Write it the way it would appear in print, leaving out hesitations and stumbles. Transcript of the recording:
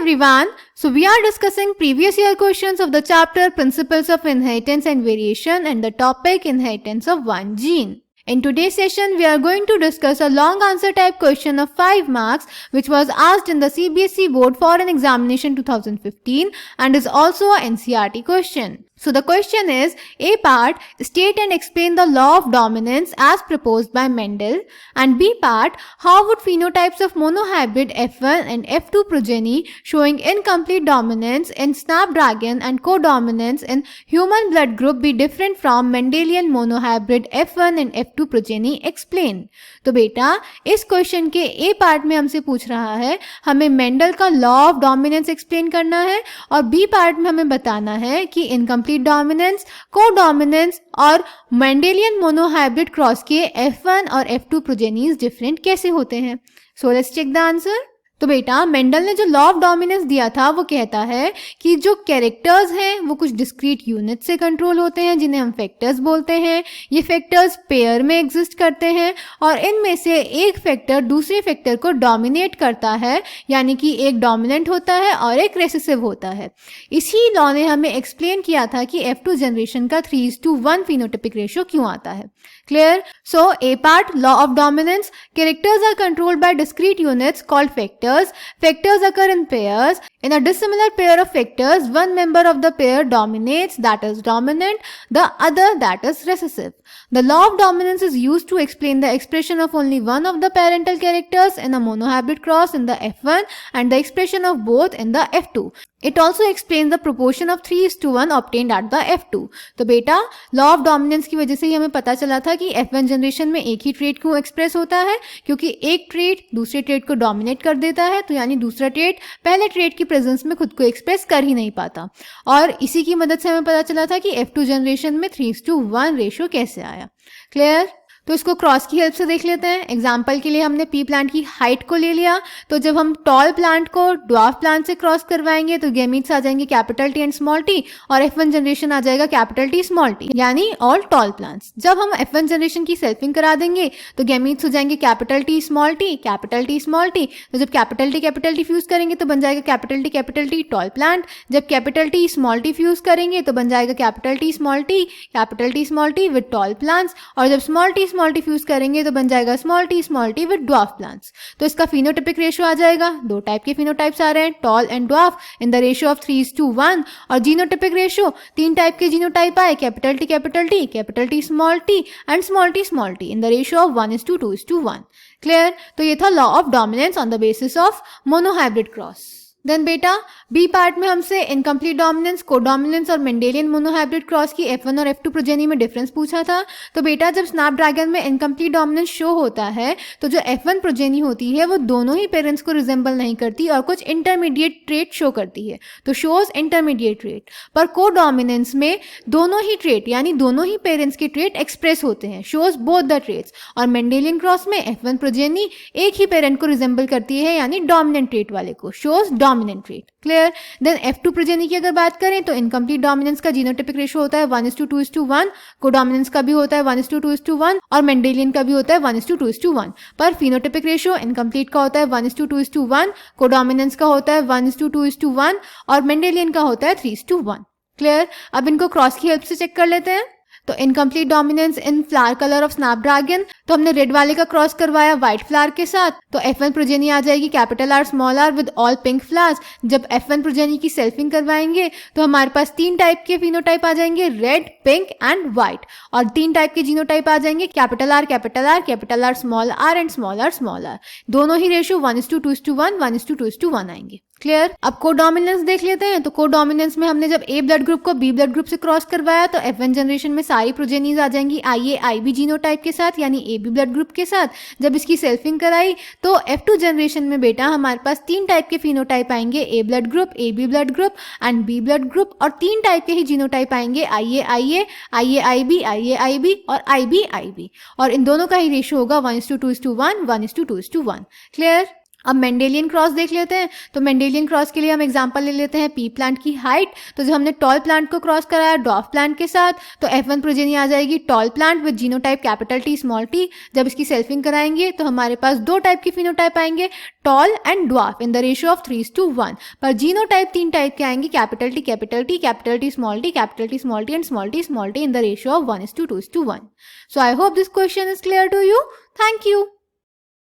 everyone. So we are discussing previous year questions of the chapter Principles of Inheritance and Variation and the topic Inheritance of one gene. In today's session, we are going to discuss a long answer type question of 5 marks which was asked in the CBSE board for an examination 2015 and is also a NCERT question. So the question is, A part, state and explain the law of dominance as proposed by Mendel, and B part, how would phenotypes of monohybrid F1 and F2 progeny showing incomplete dominance in snapdragon and codominance in human blood group be different from Mendelian monohybrid F1 and F2 progeny explain. तो बेटा इस question के ए part में हमसे पूछ रहा है हमें मेंडल का लॉ ऑफ डोमिनेंस एक्सप्लेन करना है और बी पार्ट में हमें बताना है कि इनकम्प्लीट डोमिनेंस, कोडोमिनेंस और मेंडेलियन मोनोहाइब्रिड क्रॉस के F1 और F2 प्रोजेनीज डिफरेंट कैसे होते हैं. So let's check the answer. तो बेटा मेंडल ने जो लॉ ऑफ डोमिनेंस दिया था वो कहता है कि जो कैरेक्टर्स हैं वो कुछ डिस्क्रीट यूनिट से कंट्रोल होते हैं जिन्हें हम फैक्टर्स बोलते हैं. ये फैक्टर्स पेयर में एग्जिस्ट करते हैं और इनमें से एक फैक्टर दूसरे फैक्टर को डोमिनेट करता है, यानी कि एक डोमिनेंट होता है और एक रेसेसिव होता है. इसी लॉ ने हमें एक्सप्लेन किया था कि F2 जनरेशन का 3:1 फिनोटिपिक रेशियो क्यों आता है. Clear? So A part, law of dominance. Characters are controlled by discrete units called factors. Factors occur in pairs. In a dissimilar pair of factors, one member of the pair dominates, that is dominant, the other, that is recessive. The law of dominance is used to explain the expression of only one of the parental characters in a monohybrid cross in the F1 and the expression of both in the F2. It also explains the proportion of 3:1 obtained at the F2. तो बेटा law of dominance की वजह से ही हमें पता चला था कि F1 जनरेशन में एक ही ट्रेट क्यों एक्सप्रेस होता है, क्योंकि एक ट्रेट दूसरे ट्रेट को डोमिनेट कर देता है, तो यानी दूसरा ट्रेट पहले ट्रेट की प्रेजेंस में खुद को एक्सप्रेस कर ही नहीं पाता. और इसी की मदद से हमें पता चला था कि F2 जनरेशन में 3:1 रेशियो कैसे आया. क्लियर? तो इसको क्रॉस की हेल्प से देख लेते हैं. एग्जाम्पल के लिए हमने पी प्लांट की हाइट को ले लिया, तो जब हम टॉल प्लांट को ड्वार्फ प्लांट से क्रॉस करवाएंगे तो गैमीट्स आ जाएंगे capital T and small T और F1 जनरेशन आ जाएगा कैपिटल टी स्मॉल टी, यानी ऑल टॉल प्लांट्स. जब हम F1 जनरेशन की सेल्फिंग करा देंगे तो गैमीट्स हो जाएंगे capital T small T, capital T small T. तो जब कैपिटल टी फ्यूज करेंगे तो बन जाएगा कैपिटल टी टॉल प्लांट. जब capital T small T fuse करेंगे तो बन जाएगा capital T small T with tall plants. और जब स्मॉल टी फ्यूज करेंगे तो बन जाएगा small T with dwarf plants. तो इसका फिनोटिपिक रेशियो आ जाएगा. दो टाइप के फिनोटाइप्स आ रहे हैं, tall and dwarf, in the ratio of 3:1. और जीनोटिपिक रेशियो, तीन टाइप के जीनोटाइप आए, capital T small T and small T in the ratio of 1:2:1. Clear? तो ये था law of dominance on the basis of monohybrid cross. Then बेटा B part में हमसे इनकम्प्लीट डोमिनेंस, कोडोमिनेंस और मेंडेलियन मोनोहाइब्रिड क्रॉस की F1 और F2 progeny में डिफरेंस पूछा था. तो बेटा जब स्नैपड्रैगन में इनकम्प्लीट डोमिनेंस शो होता है तो जो F1 प्रोजेनी होती है वो दोनों ही पेरेंट्स को रिजेंबल नहीं करती और कुछ इंटरमीडिएट ट्रेट शो करती है, तो शोज इंटरमीडिएट ट्रेट. पर कोडोमिनेंस में दोनों ही ट्रेट यानी दोनों ही पेरेंट्स के ट्रेट एक्सप्रेस होते हैं, शोज बोथ द ट्रेट्स. और मेंडेलियन क्रॉस में F1 प्रोजेनी एक ही पेरेंट को रिजेंबल करती है यानी डोमिनेंट ट्रेट वाले को, shows dominant trait. Clear? Then F2 progeny की अगर बात करें तो इनकम्प्लीट डोमिनेंस का जीनोटिपिक रेशियो होता है 1:2:1, कोडोमिनेंस का भी होता है 1:2:1 और मेंडेलियन का भी होता है 1:2:1. पर फिनोटिपिक रेशियो इनकम्प्लीट का होता है 1:2:1, कोडोमिनेंस का होता है 1:2:1 और मेंडेलियन का होता है 3:1. क्लियर? अब इनको क्रॉस की हेल्प से चेक कर लेते हैं. तो incomplete dominance in flower colour of Snapdragon, तो हमने रेड वाले का क्रॉस करवाया व्हाइट फ्लावर के साथ, तो F1 प्रोजेनी आ जाएगी capital R small r with all pink flowers. जब F1 प्रोजेनी की सेल्फिंग करवाएंगे तो हमारे पास तीन टाइप के फिनोटाइप आ जाएंगे, रेड, पिंक एंड व्हाइट. और तीन टाइप के जीनोटाइप आ जाएंगे capital R small r and small r. दोनों ही रेशियो 1:2:1 आएंगे. क्लियर? अब कोडोमिनेंस देख लेते हैं. तो कोडोमिनेंस में हमने जब ए ब्लड ग्रुप को बी ब्लड ग्रुप से क्रॉस करवाया तो F1 जनरेशन में सारी प्रोजेनीज आ जाएंगी IA IB जीनोटाइप के साथ यानी AB ब्लड ग्रुप के साथ. जब इसकी सेल्फिंग कराई तो F2 जनरेशन में बेटा हमारे पास तीन टाइप के फिनोटाइप आएंगे, A blood group, AB blood group and B blood group. और तीन टाइप के ही जीनोटाइप आएंगे, IA IB और IB. और इन दोनों का ही रेशियो होगा 1:2:1. क्लियर? अब मेंडेलियन क्रॉस देख लेते हैं। तो मेंडेलियन क्रॉस के लिए हम एग्जांपल ले लेते हैं पी प्लांट की हाइट। तो जब हमने टॉल प्लांट को क्रॉस कराया डॉफ प्लांट के साथ, तो F1 प्रोजेनी आ जाएगी tall plant with genotype capital T small t। जब इसकी सेल्फिंग कराएंगे तो हमारे पास दो टाइप की फिनोटाइप आएंगे, toll and dwarf in the ratio of 3:1। पर जीनोटाइप 3 टाइप के आएंगे, capital T capital T, capital T small t, capital T small t and small t in the ratio of 1:2:1। So I hope this question is clear to you. Thank you.